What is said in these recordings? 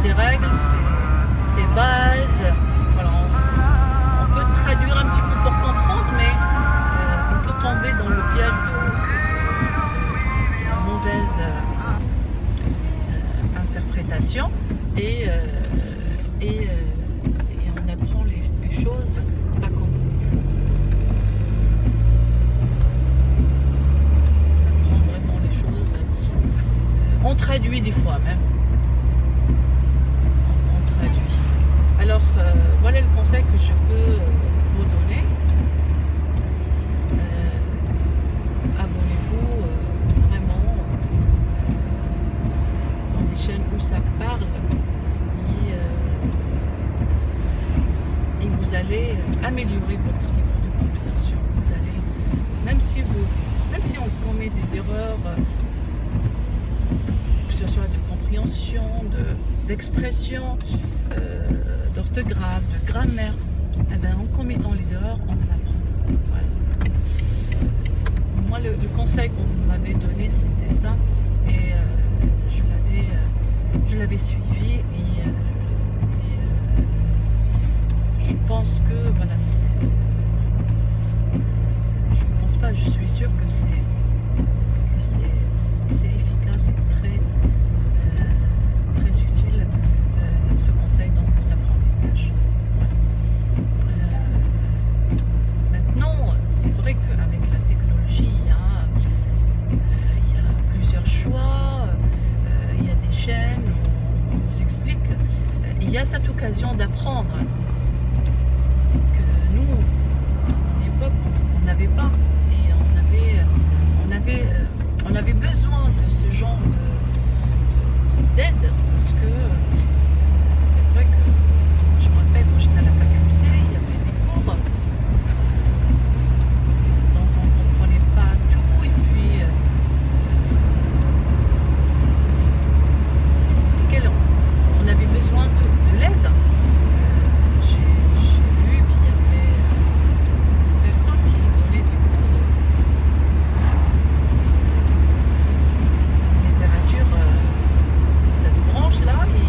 ses règles, ses bases. Voilà, on peut traduire un petit peu pour comprendre, mais on peut tomber dans le piège de mauvaise interprétation et on apprend les choses pas comme il faut. On apprend vraiment les choses. On traduit des fois même. On traduit. Alors voilà le conseil que je peux vous donner. Abonnez-vous vraiment dans des chaînes où ça parle et vous allez améliorer votre niveau de compréhension. Vous allez, même si on commet des erreurs, que ce soit de compréhension, d'expression, d'orthographe, de grammaire, eh bien, en commettant les erreurs, on en apprend. Voilà. Moi, le conseil qu'on m'avait donné, c'était ça, et je l'avais suivi, et je pense que voilà, je pense pas, je suis sûre que c'est efficace et très utile, ce conseil dans vos apprentissages. Voilà. Maintenant, c'est vrai qu'avec la technologie, il y a plusieurs choix, il y a des chaînes où on vous explique, il y a cette occasion d'apprendre que nous, à mon époque, on n'avait pas, et on avait besoin de ce genre d'aide, parce que c'est vrai que je me rappelle quand j'étais à la faculté, il y avait des cours dont on ne comprenait pas tout, et puis pour lesquels on avait besoin de l'aide. J'ai vu qu'il y avait des personnes qui donnaient des cours de littérature, cette branche-là, et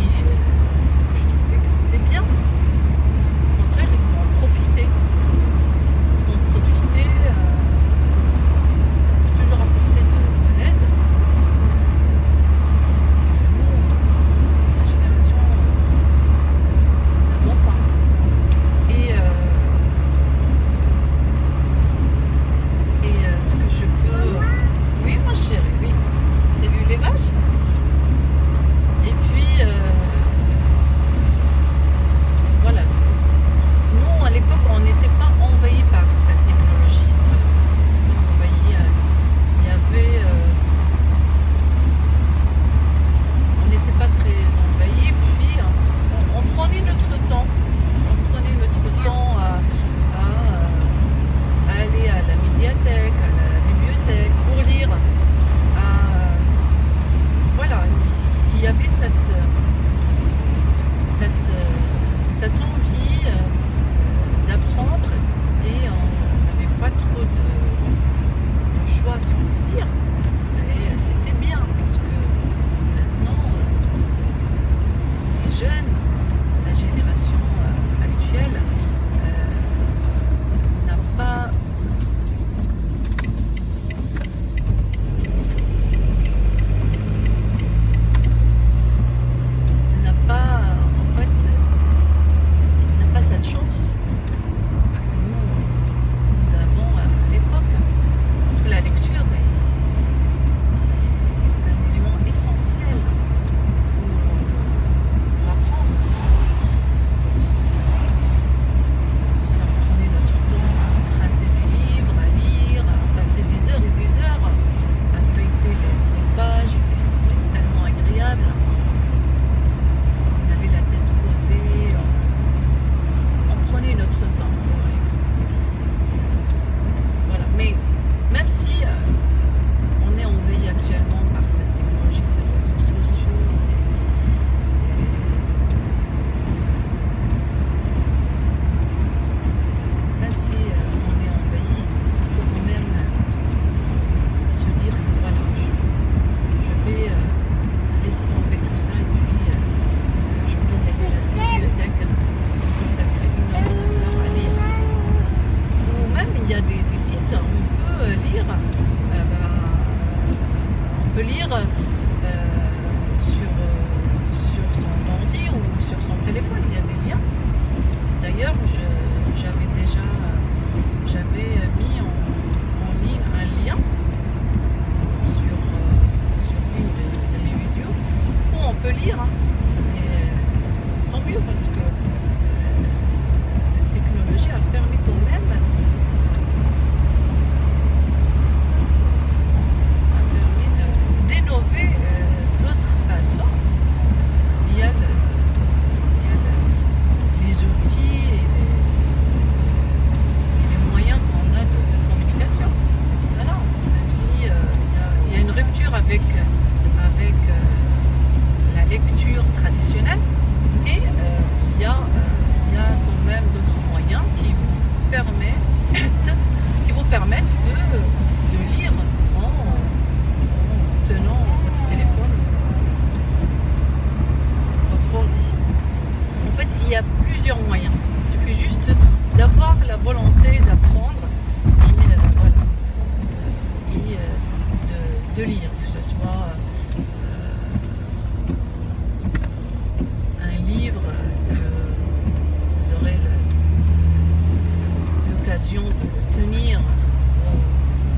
mieux parce que la technologie a permis quand même d'innover d'autres façons via les outils et les moyens qu'on a de communication. Voilà, même si il y a une rupture avec la lecture traditionnelle, et il y a quand même d'autres moyens qui vous permettent de lire en tenant votre téléphone, votre ordi. En fait, il y a plusieurs moyens. Il suffit juste d'avoir la volonté d'apprendre et de lire, que ce soit un livre que vous aurez l'occasion de tenir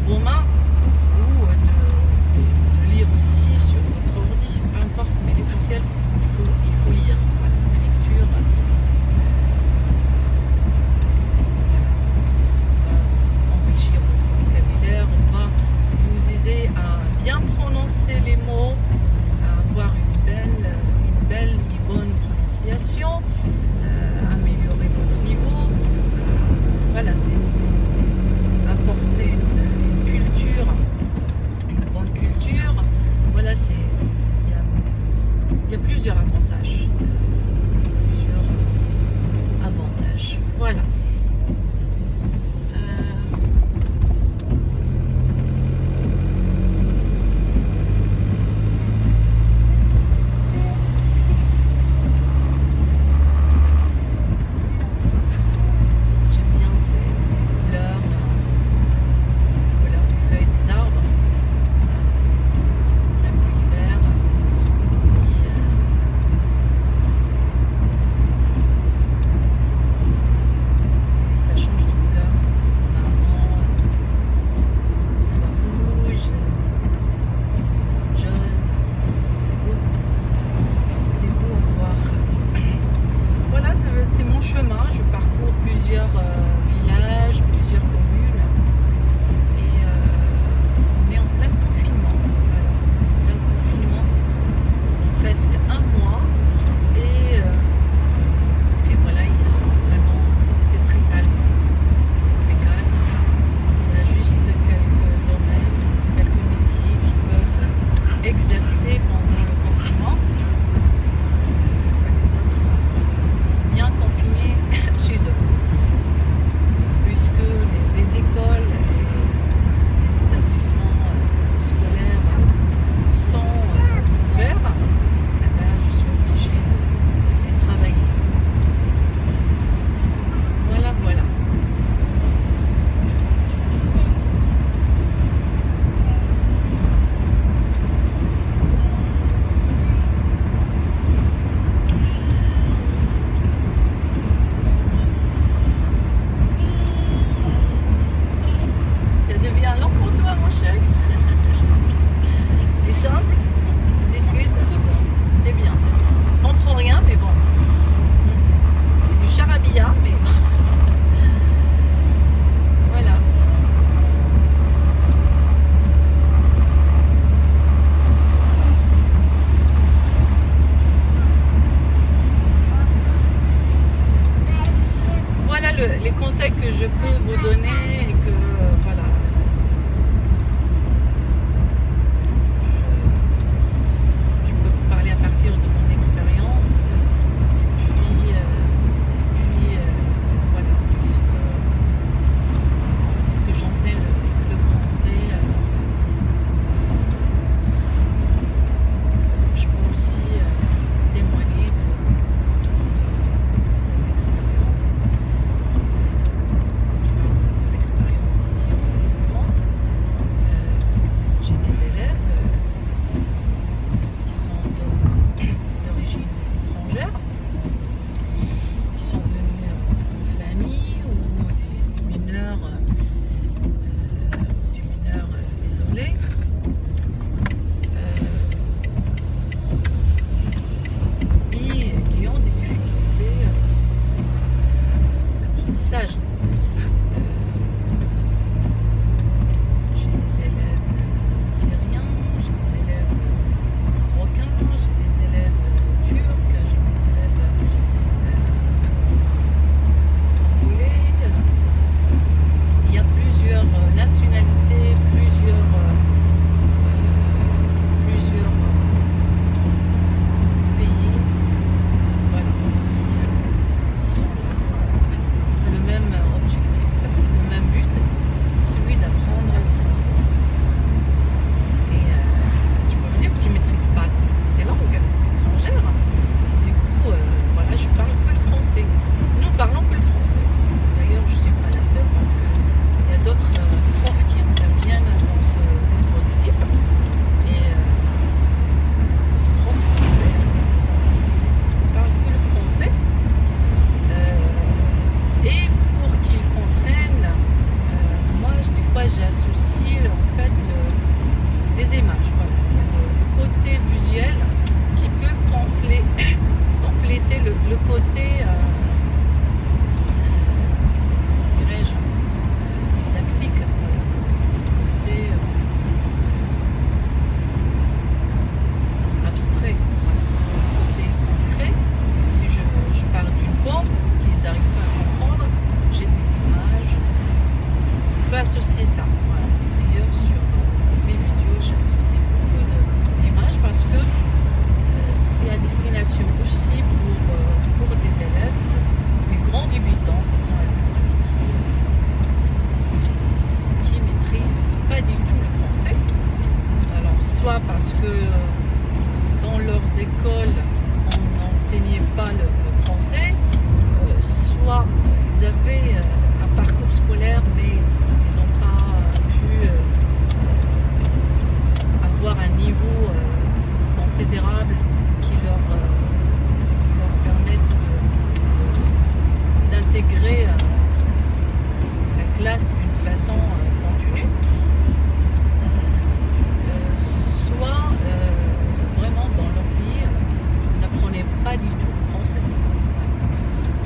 vos mains, ou de lire aussi sur votre ordi, peu importe, mais l'essentiel, il faut lire. Voilà, la lecture, voilà, va enrichir votre vocabulaire, va vous aider à bien prononcer les mots, à avoir une belle et bonne prononciation, améliorer votre niveau. Voilà, c'est apporter une bonne culture. Voilà, il y a plusieurs avantages. Voilà. Je parcours plusieurs villages, plusieurs communes, et on est en plein confinement. Voilà, en plein confinement pendant presque un mois, et voilà, il y a vraiment, c'est très calme, il y a juste quelques domaines, quelques métiers qui peuvent exercer pendant le confinement. Les autres sont bien confinés chez eux, puisque les écoles et les établissements scolaires sont ouverts. Eh ben, je suis obligée d'aller travailler. Voilà. Tu chantes, tu discutes, c'est bien. Je comprends rien, mais bon, c'est du charabia, mais voilà. Voilà les conseils que je peux vous donner, et que voilà. À partir de mon expérience, et puis voilà, puisque j'enseigne le français, alors je peux aussi témoigner de cette expérience. Je parle de l'expérience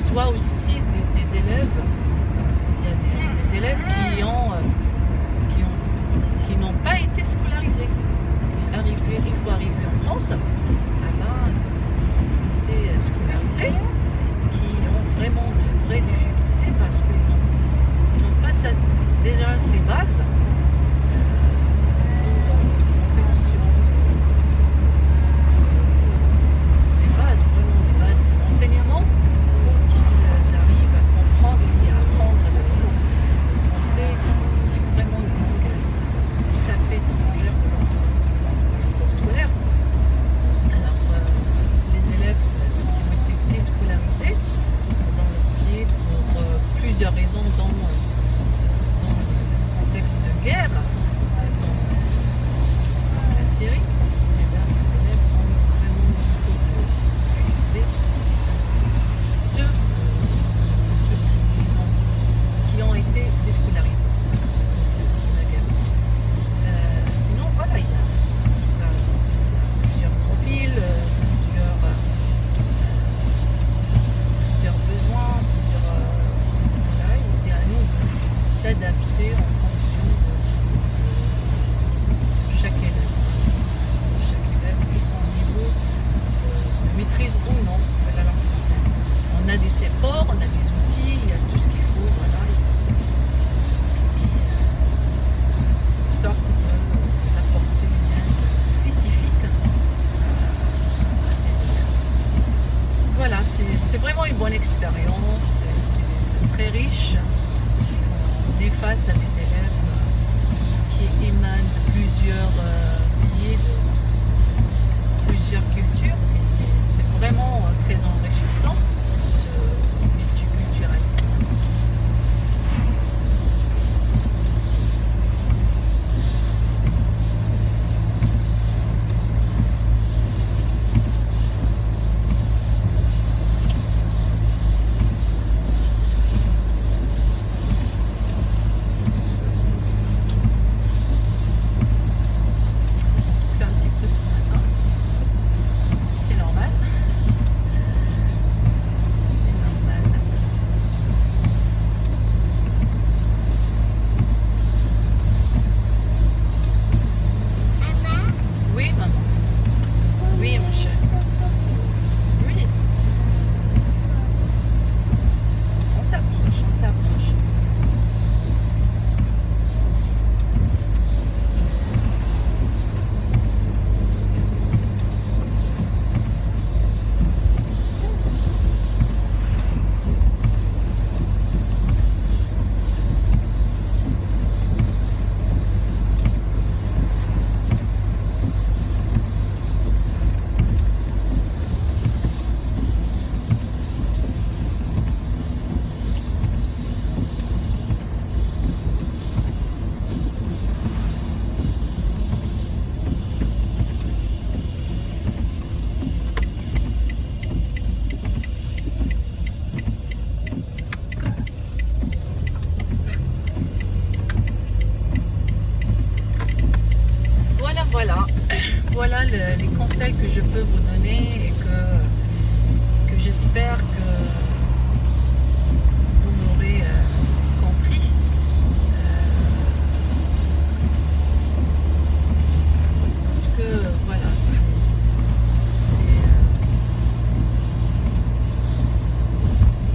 reçoit aussi des élèves. Il y a des élèves qui n'ont pas été scolarisés. Il faut arriver en France, ils étaient scolarisés, qui ont vraiment de vraies difficultés parce qu'ils n'ont pas déjà ces bases pour de compréhension, vraiment des bases de l'enseignement pour qu'ils arrivent à comprendre et à apprendre le français qui est vraiment une langue tout à fait étrangère de leur parcours scolaire. Alors les élèves qui ont été déscolarisés dans le pays pour plusieurs raisons dans le contexte de guerre comme la Syrie, et bien ces élèves ont vraiment beaucoup de difficultés. Ceux qui ont été déscolarisés à cause de la guerre. Sinon, voilà, il y a en tout cas plusieurs profils, plusieurs besoins, voilà, et c'est à nous de s'adapter en fonction de chaque élève, et son niveau de maîtrise ou non de la langue française. On a des supports, on a des outils, il y a tout ce qu'il faut, voilà, de sorte d'apporter une aide spécifique à ces élèves. Voilà, c'est vraiment une bonne expérience, c'est très riche, puisqu'on est face à des élèves qui émanent de plusieurs pays, de plusieurs cultures, et c'est vraiment très enrichissant, ce multiculturalisme. Voilà les conseils que je peux vous donner et que j'espère que vous m'aurez compris. Parce que voilà,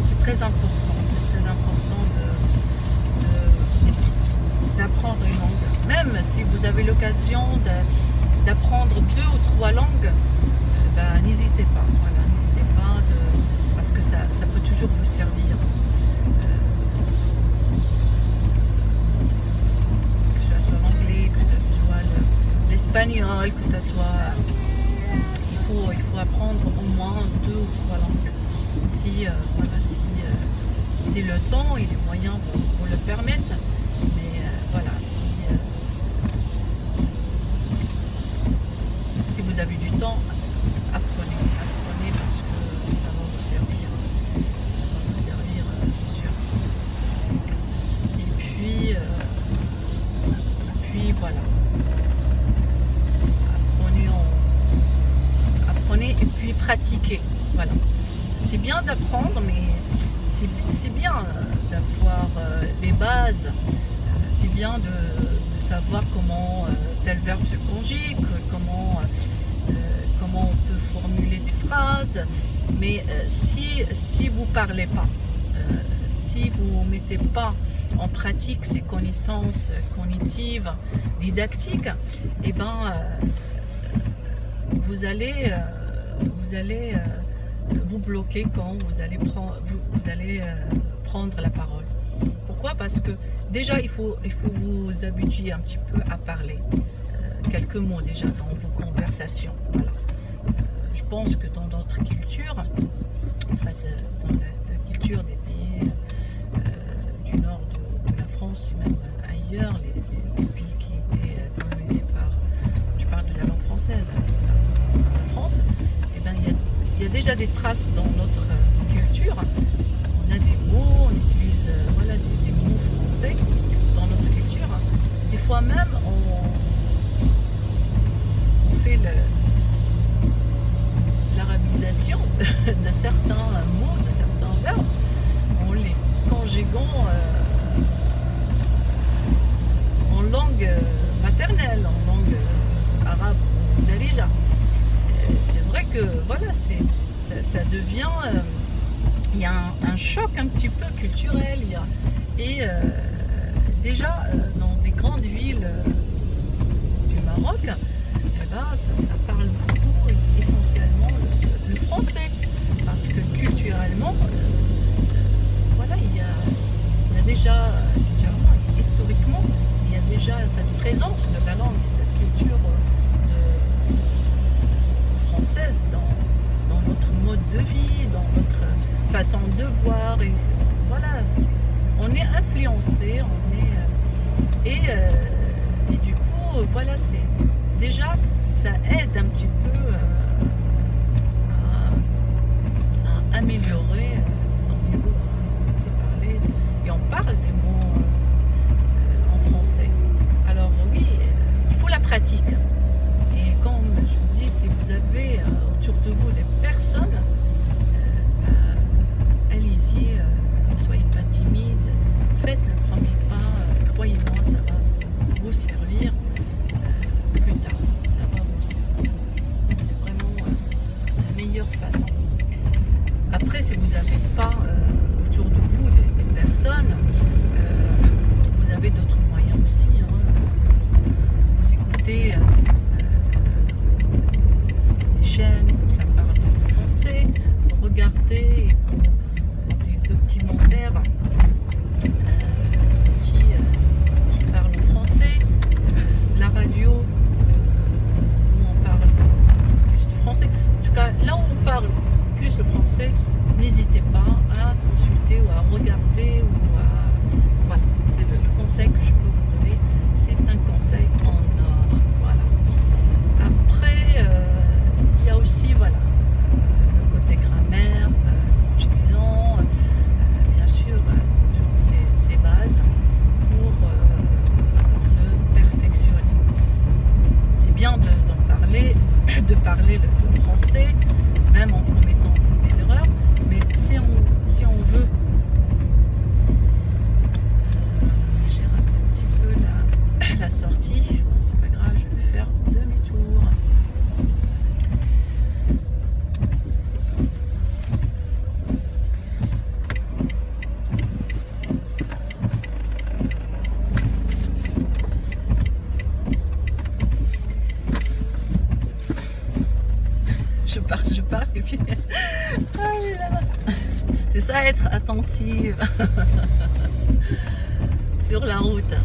c'est très important. C'est très important d'apprendre une langue. Même si vous avez l'occasion d'apprendre 2 ou 3 langues, n'hésitez pas. Voilà, n'hésitez pas parce que ça peut toujours vous servir. Que ce soit l'anglais, que ce soit l'espagnol, que ce soit... Il faut apprendre au moins 2 ou 3 langues. Si le temps et les moyens vous le permettent. Mais voilà, si vous avez du temps, apprenez parce que ça va vous servir. Ça va vous servir, c'est sûr. Et puis voilà. Apprenez et puis pratiquez. Voilà. c'est bien d'apprendre, mais c'est bien d'avoir les bases. C'est bien de savoir comment tel verbe se conjugue, comment on peut formuler des phrases. Mais si vous ne parlez pas, si vous ne mettez pas en pratique ces connaissances cognitives, didactiques, eh ben, vous allez vous bloquer quand vous allez prendre la parole. Pourquoi? Parce que déjà, il faut vous habituer un petit peu à parler quelques mots déjà dans vos conversations. Voilà. Je pense que dans notre culture, en fait, dans la culture des pays du nord de la France, et même ailleurs, les pays qui étaient colonisés par, je parle de la langue française, par la France, eh ben, il y a déjà des traces dans notre culture. On a des mots, on utilise voilà, des mots français dans notre culture. Des fois même, on fait l'arabisation de certains mots, de certains verbes, en les conjuguant en langue maternelle, en langue arabe ou darija. C'est vrai que voilà, ça devient... il y a un choc un petit peu culturel. Déjà, dans des grandes villes du Maroc, eh ben, ça parle beaucoup, essentiellement, le français. Parce que culturellement, voilà, il y a déjà, culturellement, historiquement, il y a déjà cette présence de la langue et cette culture française dans notre mode de vie, dans notre façon de voir. Et voilà, on est influencé, et du coup, voilà, déjà ça aide un petit peu à améliorer son niveau de parler. Et on parle des mots en français. Alors oui, il faut la pratique. Et comme je vous dis, si vous avez autour de vous des personnes, allez-y, ne soyez pas timide, faites le premier pas, croyez-moi, ça va vous servir plus tard, ça va vous servir. C'est vraiment la meilleure façon. Après, si vous n'avez pas autour de vous des personnes, vous avez d'autres moyens aussi. Vous écoutez des chaînes où ça parle en français, vous regardez des documentaires qui parlent en français, la radio où on parle plus de français. En tout cas, là où on parle plus le français, n'hésitez pas à consulter ou à regarder voilà, c'est le conseil que je peux vous donner. C'est un conseil en or. Voilà. Après, il y a aussi voilà, le côté grammaire, conjugaison, bien sûr, toutes ces bases pour se perfectionner. C'est bien d'en parler, de parler le français, même en commettant des erreurs, mais si on veut, j'ai raté un petit peu la sortie, bon, c'est pas grave, je vais faire demi-tour. Je parle et puis c'est ça, être attentive sur la route.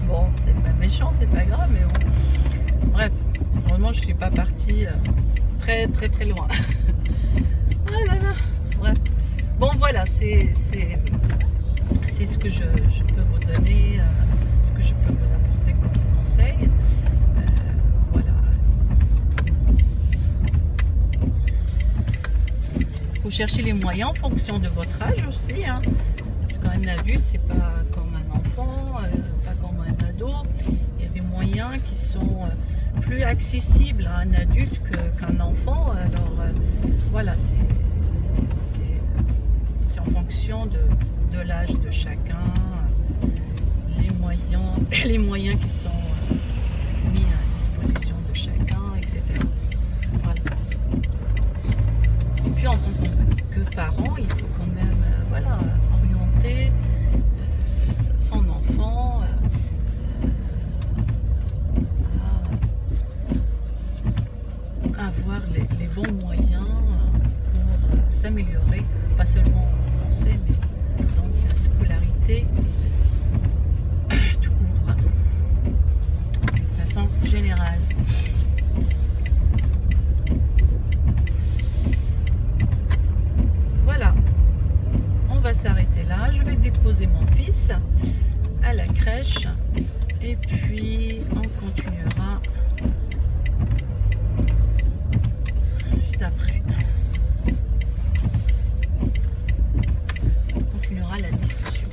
Bon, c'est pas méchant, c'est pas grave, mais bon. Bref, heureusement je suis pas partie très très très loin. Ah là là. Bref. Bon voilà, c'est ce que je peux vous donner, ce que je peux vous apporter comme conseil. Il faut chercher les moyens en fonction de votre âge aussi, hein, parce qu'un adulte c'est pas comme un enfant, pas comme un ado. Il y a des moyens qui sont plus accessible à un adulte qu'un enfant. Alors voilà, c'est en fonction de l'âge de chacun, les moyens qui sont mis à disposition de chacun, etc. Voilà. Et puis en tant que parent, il faut quand même voilà, orienter son enfant à avoir les bons moyens pour s'améliorer, pas seulement en français, mais dans sa scolarité tout court, de façon générale. Voilà, on va s'arrêter là. Je vais déposer mon fils à la crèche et puis on continuera juste après. On continuera la discussion.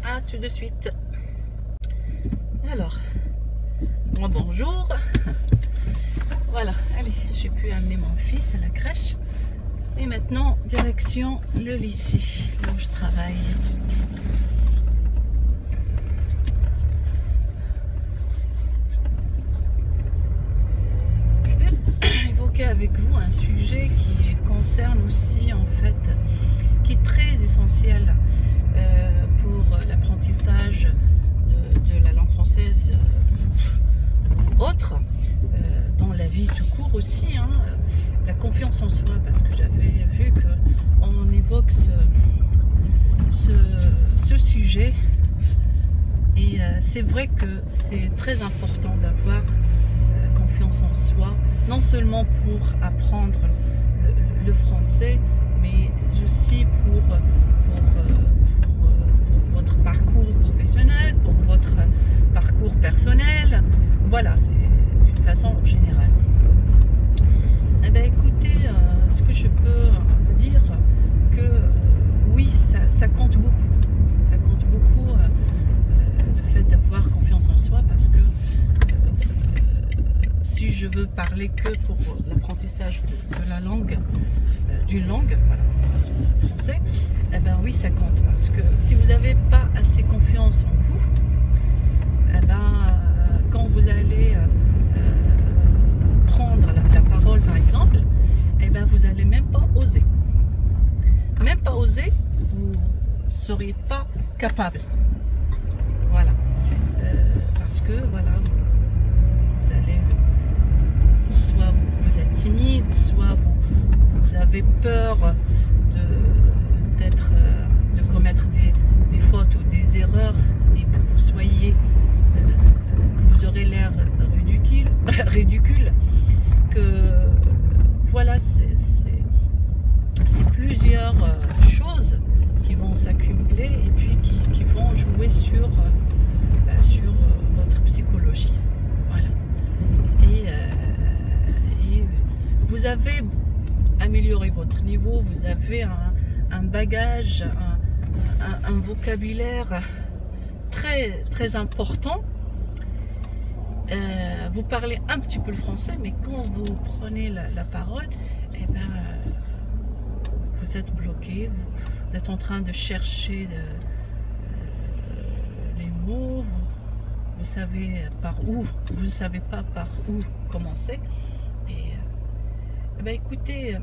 À tout de suite. Alors, bonjour. Voilà, allez, j'ai pu amener mon fils à la crèche. Et maintenant, direction le lycée, là où je travaille. Je vais évoquer avec vous un sujet qui concerne aussi, en fait, qui est très essentiel pour l'apprentissage de la langue française ou autre, dans la vie tout court aussi, hein, la confiance en soi, parce que j'avais vu qu'on évoque ce sujet et c'est vrai que c'est très important d'avoir confiance en soi, non seulement pour apprendre le français, mais aussi pour votre parcours professionnel, pour votre parcours personnel. Voilà, c'est d'une façon générale. Eh bien, écoutez, ce que je peux vous dire, que oui, ça compte beaucoup. Ça compte beaucoup le fait d'avoir confiance en soi, parce que si je veux parler que pour l'apprentissage de la langue, d'une langue, voilà, français, eh ben oui, ça compte, parce que si vous n'avez pas assez confiance en vous, eh ben, quand vous allez prendre la parole, par exemple, eh ben, vous n'allez même pas oser. Même pas oser, vous ne seriez pas capable. Voilà. Parce que, voilà, vous allez, soit vous êtes timide, soit vous avez peur de commettre des fautes ou des erreurs, et que vous soyez, que vous aurez l'air ridicule, que voilà, c'est plusieurs choses qui vont s'accumuler et puis qui vont jouer sur votre psychologie. Voilà. Et vous avez amélioré votre niveau, vous avez un bagage, un vocabulaire très, très important. Vous parlez un petit peu le français, mais quand vous prenez la parole, eh ben, vous êtes bloqué, vous êtes en train de chercher les mots, vous savez par où, vous ne savez pas par où commencer. Et eh ben, écoutez,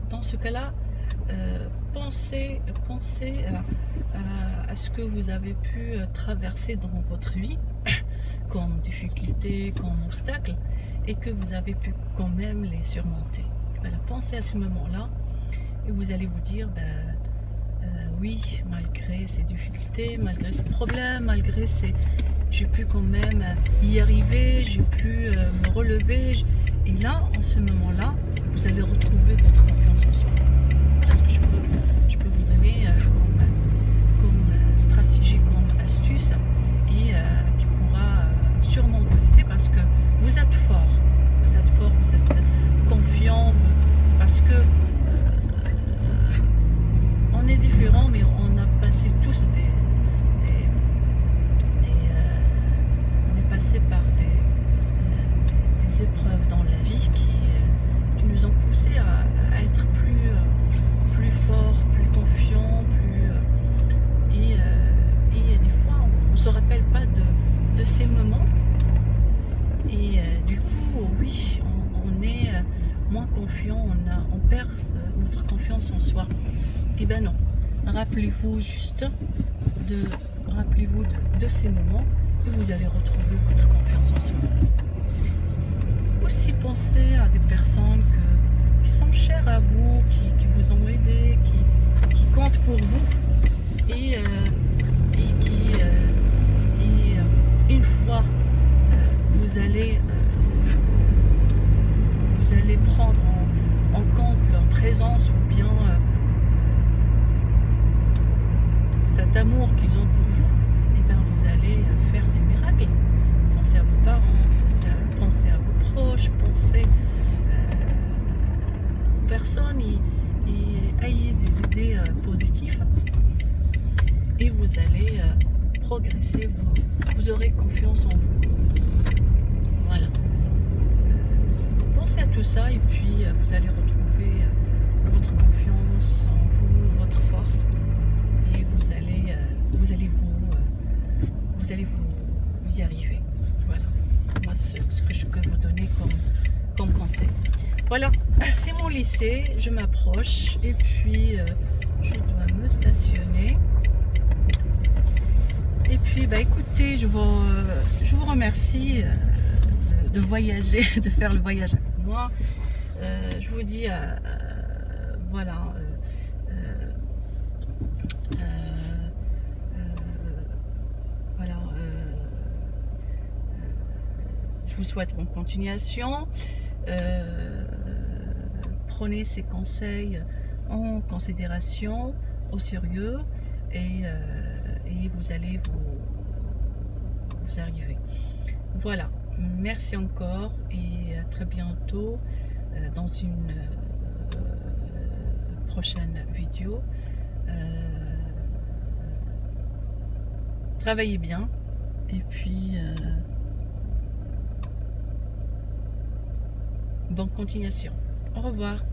dans ce cas-là, pensez à ce que vous avez pu traverser dans votre vie comme difficulté, comme obstacle, et que vous avez pu quand même les surmonter. Voilà, pensez à ce moment-là et vous allez vous dire, oui, malgré ces difficultés, malgré ces problèmes, malgré ces... j'ai pu quand même y arriver, j'ai pu me relever. Et là, en ce moment-là, vous allez retrouver votre confiance en soi. Voilà ce que je peux vous donner comme stratégie, comme astuce, et qui pourra sûrement vous aider, parce que on perd notre confiance en soi. Eh ben non. Rappelez-vous juste de ces moments et vous allez retrouver votre confiance en soi. Aussi pensez à des personnes qui sont chères à vous, qui vous ont aidé, qui comptent pour vous et une fois vous allez prendre en compte leur présence ou bien cet amour qu'ils ont pour vous, et bien vous allez faire des miracles. Pensez à vos parents, pensez à vos proches, pensez aux personnes et ayez des idées positives et vous allez progresser, vous aurez confiance en vous. Voilà. Pensez à tout ça et puis vous allez retrouver votre confiance en vous, votre force et vous allez vous y arriver. Voilà. Moi, ce que je peux vous donner comme conseil. Voilà, c'est mon lycée, je m'approche et puis je dois me stationner. Et puis, bah, écoutez, je vous remercie de voyager, de faire le voyage avec moi. Je vous dis, voilà, voilà, je vous souhaite bonne continuation. Prenez ces conseils en considération, au sérieux, et vous allez vous arriver. Voilà, merci encore et à très bientôt dans une prochaine vidéo. Travaillez bien et puis bonne continuation. Au revoir.